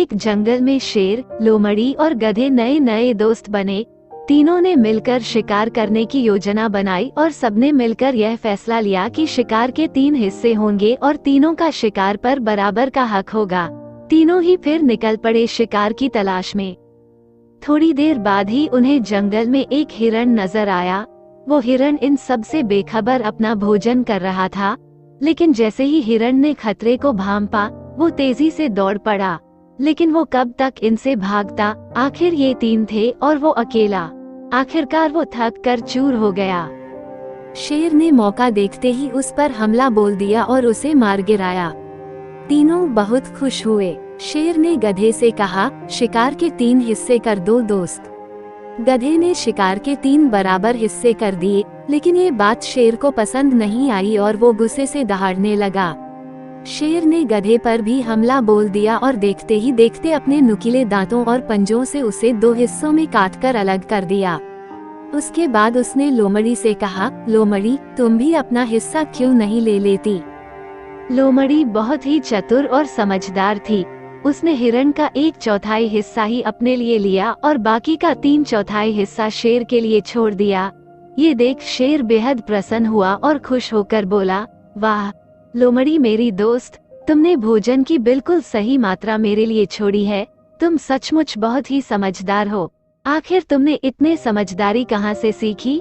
एक जंगल में शेर, लोमड़ी और गधे नए नए दोस्त बने। तीनों ने मिलकर शिकार करने की योजना बनाई और सबने मिलकर यह फैसला लिया कि शिकार के 3 हिस्से होंगे और तीनों का शिकार पर बराबर का हक होगा। तीनों ही फिर निकल पड़े शिकार की तलाश में। थोड़ी देर बाद ही उन्हें जंगल में एक हिरण नजर आया। वो हिरण इन सब से बेखबर अपना भोजन कर रहा था, लेकिन जैसे ही हिरण ने खतरे को भांपा, वो तेजी से दौड़ पड़ा। लेकिन वो कब तक इनसे भागता? आखिर ये 3 थे और वो अकेला। आखिरकार वो थक कर चूर हो गया। शेर ने मौका देखते ही उस पर हमला बोल दिया और उसे मार गिराया। तीनों बहुत खुश हुए। शेर ने गधे से कहा, शिकार के 3 हिस्से कर दो दोस्त। गधे ने शिकार के 3 बराबर हिस्से कर दिए, लेकिन ये बात शेर को पसंद नहीं आई और वो गुस्से से दहाड़ने लगा। शेर ने गधे पर भी हमला बोल दिया और देखते ही देखते अपने नुकीले दांतों और पंजों से उसे 2 हिस्सों में काटकर अलग कर दिया। उसके बाद उसने लोमड़ी से कहा, लोमड़ी, तुम भी अपना हिस्सा क्यों नहीं ले लेती? लोमड़ी बहुत ही चतुर और समझदार थी। उसने हिरण का 1/4 हिस्सा ही अपने लिए लिया और बाकी का 3/4 हिस्सा शेर के लिए छोड़ दिया। ये देख शेर बेहद प्रसन्न हुआ और खुश होकर बोला, वाह लोमड़ी मेरी दोस्त, तुमने भोजन की बिल्कुल सही मात्रा मेरे लिए छोड़ी है। तुम सचमुच बहुत ही समझदार हो। आखिर तुमने इतने समझदारी कहाँ से सीखी?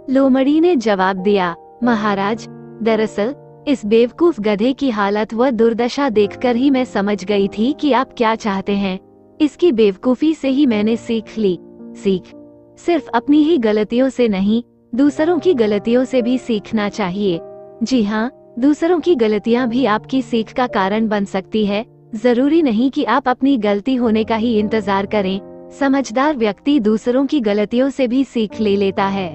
लोमड़ी ने जवाब दिया, महाराज, दरअसल इस बेवकूफ गधे की हालत व दुर्दशा देखकर ही मैं समझ गई थी कि आप क्या चाहते हैं। इसकी बेवकूफी से ही मैंने सीख ली। सीख सिर्फ अपनी ही गलतियों से नहीं, दूसरों की गलतियों से भी सीखना चाहिए। जी हाँ, दूसरों की गलतियाँ भी आपकी सीख का कारण बन सकती है। जरूरी नहीं कि आप अपनी गलती होने का ही इंतजार करें। समझदार व्यक्ति दूसरों की गलतियों से भी सीख ले लेता है।